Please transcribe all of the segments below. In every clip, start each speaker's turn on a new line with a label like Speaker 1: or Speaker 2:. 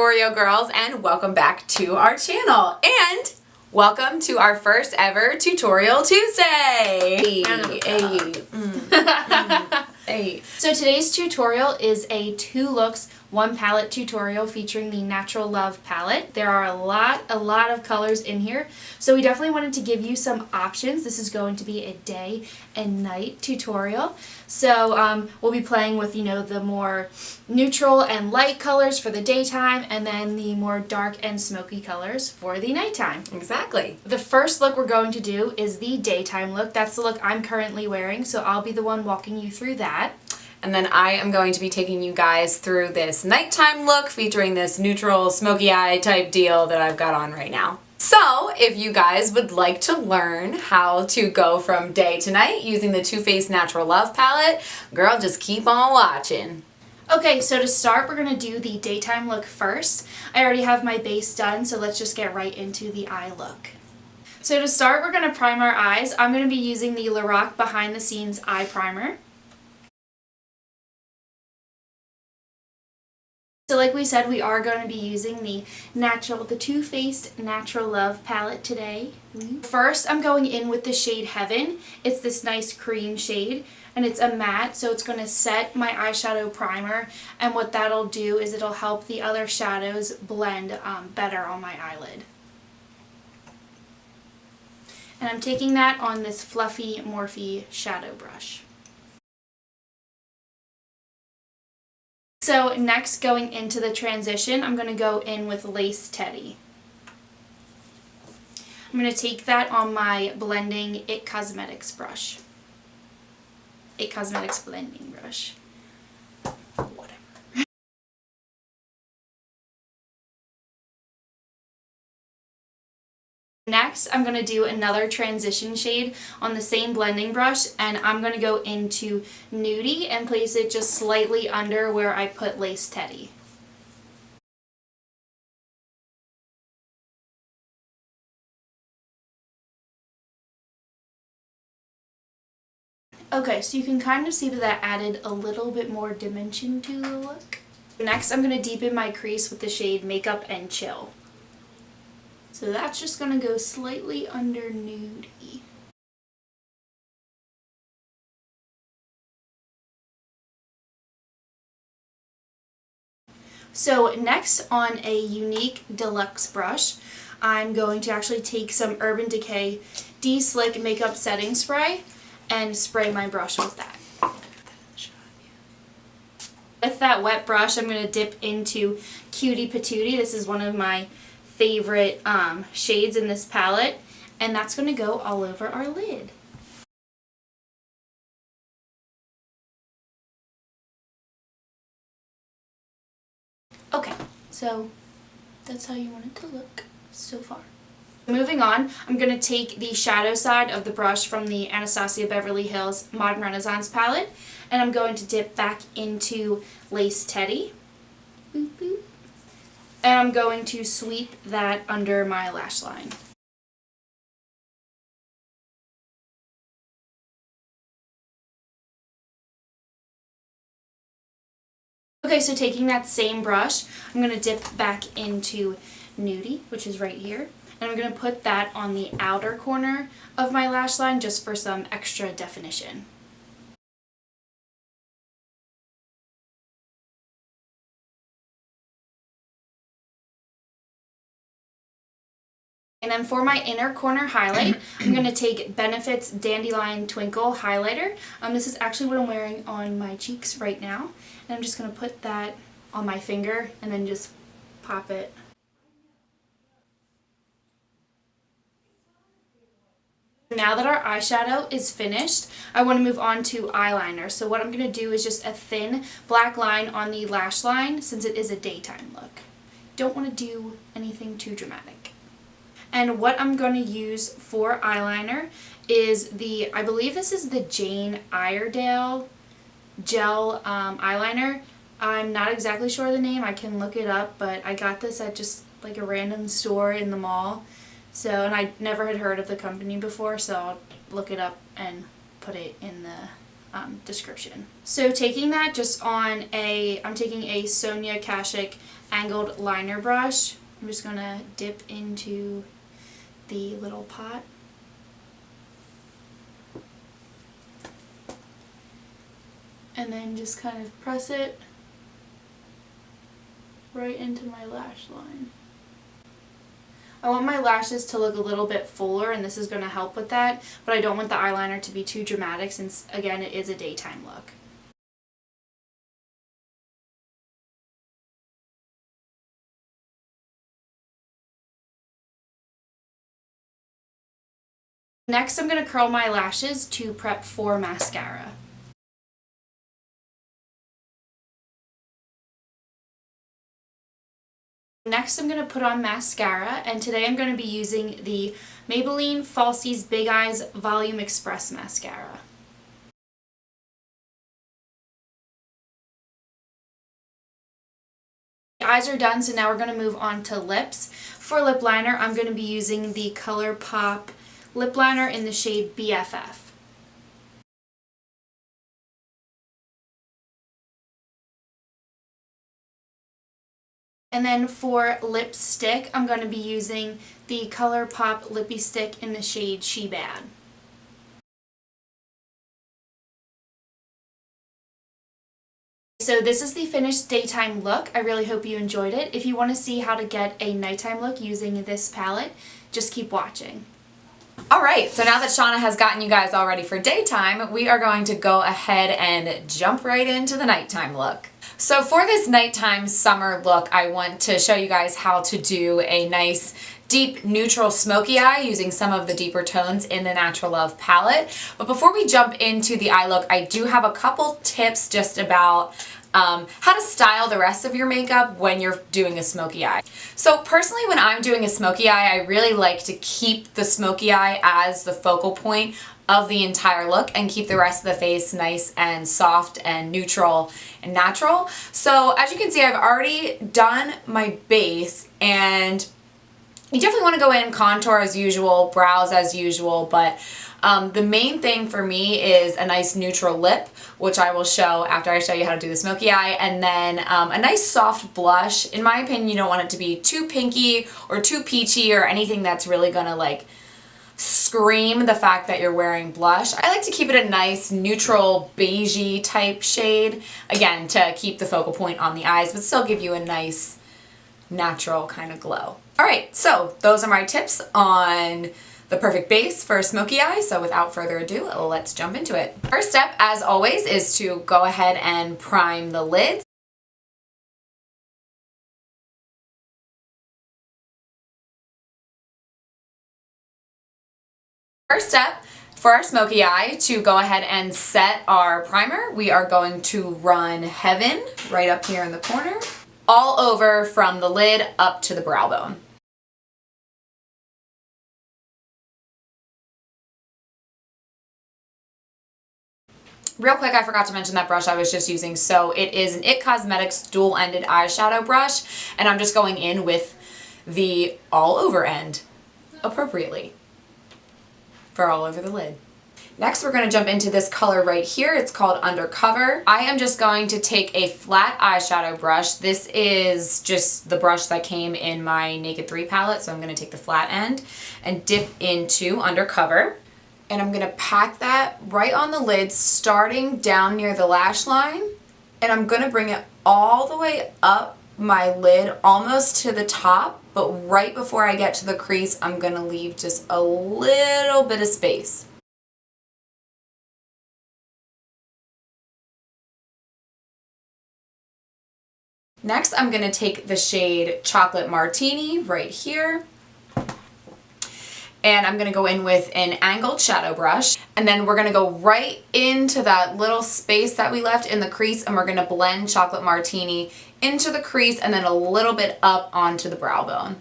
Speaker 1: Gregorio girls, and welcome back to our channel, and welcome to our first ever Tutorial Tuesday. Hey.
Speaker 2: So today's tutorial is a 2 looks 1 palette tutorial featuring the Natural Love palette. There are a lot of colors in here, so we definitely wanted to give you some options. This is going to be a day and night tutorial. So we'll be playing with, the more neutral and light colors for the daytime, and then the more dark and smoky colors for the nighttime.
Speaker 1: Exactly.
Speaker 2: The first look we're going to do is the daytime look. That's the look I'm currently wearing, so I'll be the one walking you through that.
Speaker 1: And then I am going to be taking you guys through this nighttime look featuring this neutral smoky eye type deal that I've got on right now. So if you guys would like to learn how to go from day to night using the Too Faced Natural Love palette, girl, just keep on watching.
Speaker 2: Okay, so to start, we're going to do the daytime look first. I already have my base done, so let's just get right into the eye look. So to start, we're going to prime our eyes. I'm going to be using the Lorac Behind the Scenes Eye Primer. So like we said, we are going to be using the Too Faced Natural Love palette today. First, I'm going in with the shade Heaven. It's this nice cream shade, and it's a matte, so it's going to set my eyeshadow primer, and what that'll do is it'll help the other shadows blend better on my eyelid. And I'm taking that on this fluffy Morphe shadow brush. So next, going into the transition, I'm going to go in with Lace Teddy. I'm going to take that on my blending It Cosmetics brush. It Cosmetics blending brush. Whatever. Next, I'm going to do another transition shade on the same blending brush, and I'm going to go into Nudie and place it just slightly under where I put Lace Teddy. Okay, so you can kind of see that added a little bit more dimension to the look. Next, I'm going to deepen my crease with the shade Makeup and Chill. So that's just going to go slightly under Nudie. So next, on a Unique Deluxe brush, I'm going to actually take some Urban Decay De-Slick Makeup Setting Spray and spray my brush with that. With that wet brush, I'm going to dip into Cutie Patootie. This is one of my favorite shades in this palette, and that's going to go all over our lid. Okay, so that's how you want it to look so far. Moving on, I'm going to take the shadow side of the brush from the Anastasia Beverly Hills Modern Renaissance palette, and I'm going to dip back into Lace Teddy. Boop, boop. And I'm going to sweep that under my lash line. Okay, so taking that same brush, I'm going to dip back into Nudie, which is right here. And I'm going to put that on the outer corner of my lash line just for some extra definition. And then for my inner corner highlight, I'm going to take Benefit's Dandelion Twinkle highlighter. This is actually what I'm wearing on my cheeks right now. And I'm just going to put that on my finger and then just pop it. Now that our eyeshadow is finished, I want to move on to eyeliner. So what I'm going to do is just a thin black line on the lash line since it is a daytime look. Don't want to do anything too dramatic. And what I'm going to use for eyeliner is I believe this is the Jane Iredale gel eyeliner. I'm not exactly sure of the name. I can look it up, but I got this at just like a random store in the mall. So, and I never had heard of the company before, so I'll look it up and put it in the description. So taking that just on I'm taking a Sonia Kashuk angled liner brush. I'm just going to dip into the little pot. And then just kind of press it right into my lash line. I want my lashes to look a little bit fuller, and this is going to help with that, but I don't want the eyeliner to be too dramatic since, again, it is a daytime look. Next, I'm going to curl my lashes to prep for mascara. Next, I'm going to put on mascara, and today I'm going to be using the Maybelline Falsies Big Eyes Volume Express Mascara. The eyes are done, so now we're going to move on to lips. For lip liner, I'm going to be using the Colourpop lip liner in the shade BFF. And then for lipstick, I'm going to be using the Colourpop Lippie Stick in the shade She Bad. So this is the finished daytime look. I really hope you enjoyed it. If you want to see how to get a nighttime look using this palette, just keep watching.
Speaker 1: Alright, so now that Seanna has gotten you guys all ready for daytime, we are going to go ahead and jump right into the nighttime look. So for this nighttime summer look, I want to show you guys how to do a nice deep neutral smoky eye using some of the deeper tones in the Natural Love palette. But before we jump into the eye look, I do have a couple tips just about how to style the rest of your makeup when you're doing a smoky eye. So personally, when I'm doing a smoky eye, I really like to keep the smoky eye as the focal point of the entire look and keep the rest of the face nice and soft and neutral and natural. So as you can see, I've already done my base, and you definitely want to go in contour as usual, brows as usual, but the main thing for me is a nice neutral lip, which I will show after I show you how to do the smoky eye, and then a nice soft blush. In my opinion, you don't want it to be too pinky or too peachy or anything that's really gonna like scream the fact that you're wearing blush. I like to keep it a nice neutral beigey type shade, again, to keep the focal point on the eyes, but still give you a nice natural kind of glow. Alright, so those are my tips on the perfect base for a smoky eye, so without further ado, let's jump into it. First step, as always, is to go ahead and prime the lids. First step for our smoky eye, to go ahead and set our primer, we are going to run Heaven right up here in the corner, all over from the lid up to the brow bone. Real quick, I forgot to mention that brush I was just using. So it is an IT Cosmetics dual-ended eyeshadow brush, and I'm just going in with the all over end appropriately for all over the lid. Next, we're going to jump into this color right here. It's called Undercover. I am just going to take a flat eyeshadow brush. This is just the brush that came in my Naked 3 palette, so I'm going to take the flat end and dip into Undercover. And I'm going to pack that right on the lid, starting down near the lash line. And I'm going to bring it all the way up my lid, almost to the top. But right before I get to the crease, I'm going to leave just a little bit of space. Next, I'm going to take the shade Chocolate Martini right here. And I'm going to go in with an angled shadow brush, and then we're going to go right into that little space that we left in the crease, and we're going to blend Chocolate Martini into the crease and then a little bit up onto the brow bone.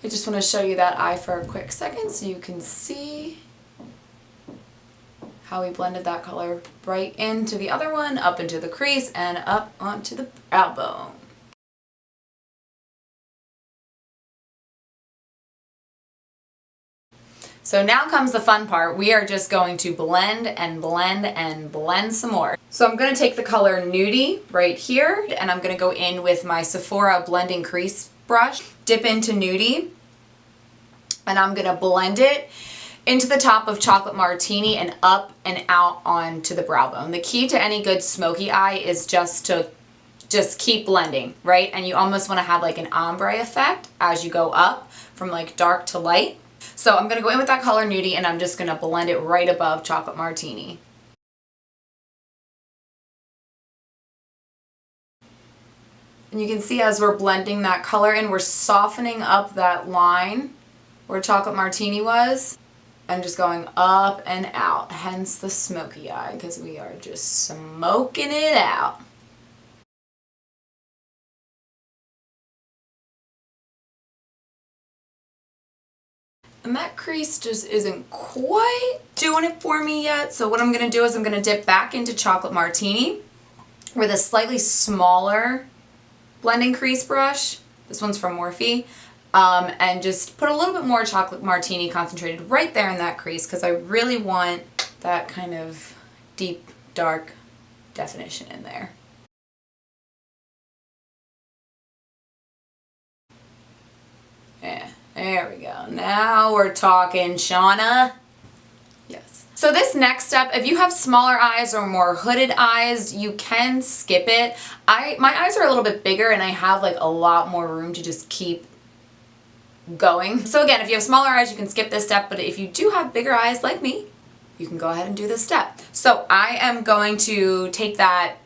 Speaker 1: I just want to show you that eye for a quick second so you can see how we blended that color right into the other one, up into the crease, and up onto the brow bone. So now comes the fun part. We are just going to blend and blend and blend some more. So I'm going to take the color Nudie right here, and I'm going to go in with my Sephora blending crease brush, dip into Nudie, and I'm going to blend it into the top of Chocolate Martini and up and out onto the brow bone. The key to any good smoky eye is just keep blending, right? And you almost want to have like an ombre effect as you go up from like dark to light. So I'm going to go in with that color Nudie, and I'm just going to blend it right above Chocolate Martini. And you can see as we're blending that color in, we're softening up that line where Chocolate Martini was. And just going up and out, hence the smoky eye, because we are just smoking it out. And that crease just isn't quite doing it for me yet. So what I'm going to do is I'm going to dip back into Chocolate Martini with a slightly smaller blending crease brush. This one's from Morphe. And just put a little bit more Chocolate Martini concentrated right there in that crease, because I really want that kind of deep, dark definition in there. Yeah, there we go. Now we're talking, Seanna. Yes. So this next step, if you have smaller eyes or more hooded eyes, you can skip it. My eyes are a little bit bigger, and I have like a lot more room to just keep going. So again, if you have smaller eyes, you can skip this step, but if you do have bigger eyes like me, you can go ahead and do this step. So I am going to take that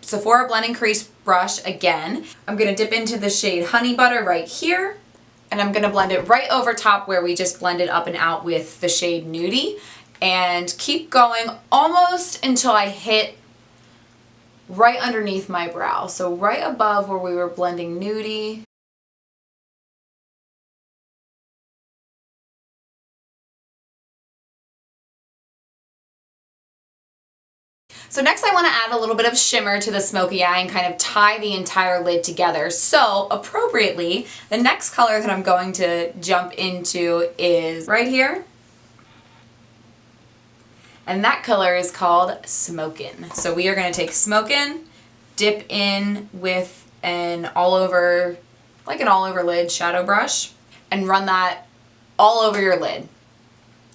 Speaker 1: Sephora blending crease brush again. I'm going to dip into the shade Honey Butter right here, and I'm going to blend it right over top where we just blended up and out with the shade Nudie, and keep going almost until I hit right underneath my brow. So right above where we were blending Nudie. So next I want to add a little bit of shimmer to the smoky eye and kind of tie the entire lid together. So appropriately, the next color that I'm going to jump into is right here. And that color is called Smokin'. So we are going to take Smokin', dip in with an all over lid shadow brush, and run that all over your lid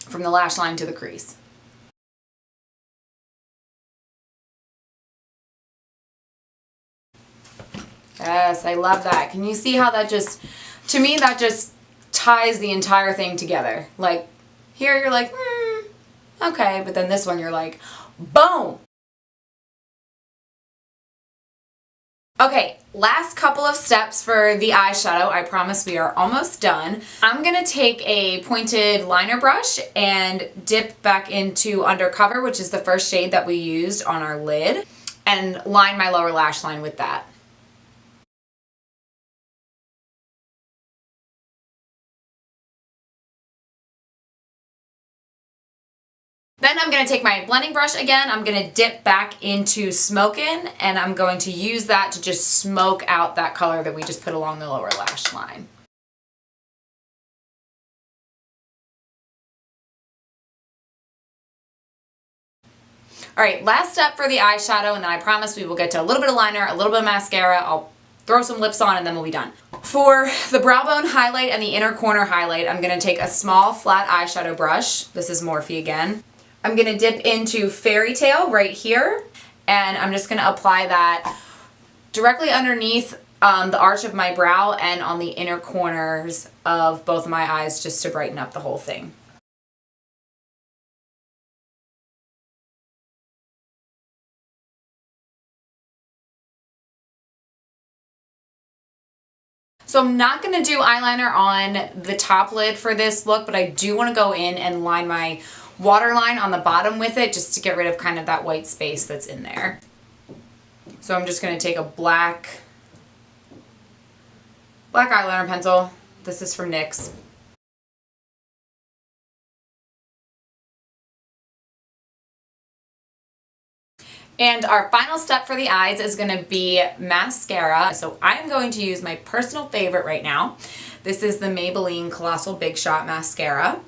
Speaker 1: from the lash line to the crease. Yes, I love that. Can you see how that just, to me, that just ties the entire thing together. Like, here you're like, okay, but then this one you're like, boom! Okay, last couple of steps for the eyeshadow. I promise we are almost done. I'm gonna take a pointed liner brush and dip back into Undercover, which is the first shade that we used on our lid, and line my lower lash line with that. Then I'm going to take my blending brush again, I'm going to dip back into Smokin', and I'm going to use that to just smoke out that color that we just put along the lower lash line. Alright, last step for the eyeshadow, and then I promise we will get to a little bit of liner, a little bit of mascara, I'll throw some lips on, and then we'll be done. For the brow bone highlight and the inner corner highlight, I'm going to take a small flat eyeshadow brush. This is Morphe again. I'm going to dip into Fairy Tale right here, and I'm just going to apply that directly underneath the arch of my brow and on the inner corners of both of my eyes, just to brighten up the whole thing. So I'm not going to do eyeliner on the top lid for this look, but I do want to go in and line my waterline on the bottom with it, just to get rid of kind of that white space that's in there. So I'm just going to take a black eyeliner pencil. This is from NYX. And our final step for the eyes is going to be mascara. So I'm going to use my personal favorite right now. This is the Maybelline Colossal Big Shot Mascara.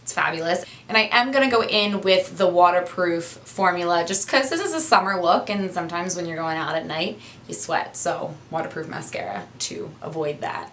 Speaker 1: It's fabulous. And I am going to go in with the waterproof formula just because this is a summer look and sometimes when you're going out at night you sweat. So waterproof mascara to avoid that.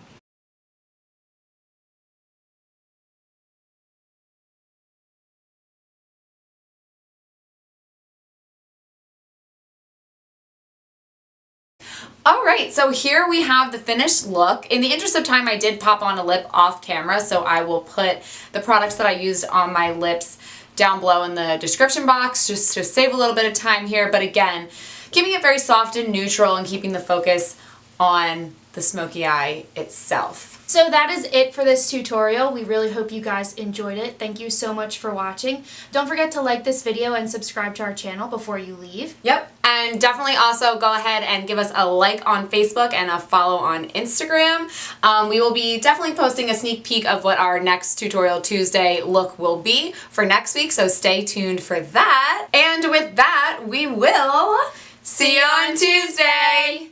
Speaker 1: Alright, so here we have the finished look. In the interest of time, I did pop on a lip off camera, so I will put the products that I used on my lips down below in the description box just to save a little bit of time here. But again, keeping it very soft and neutral and keeping the focus on the smoky eye itself.
Speaker 2: So that is it for this tutorial. We really hope you guys enjoyed it. Thank you so much for watching. Don't forget to like this video and subscribe to our channel before you leave.
Speaker 1: Yep, and definitely also go ahead and give us a like on Facebook and a follow on Instagram. We will be definitely posting a sneak peek of what our next Tutorial Tuesday look will be for next week, so stay tuned for that. And with that, we will see you on Tuesday!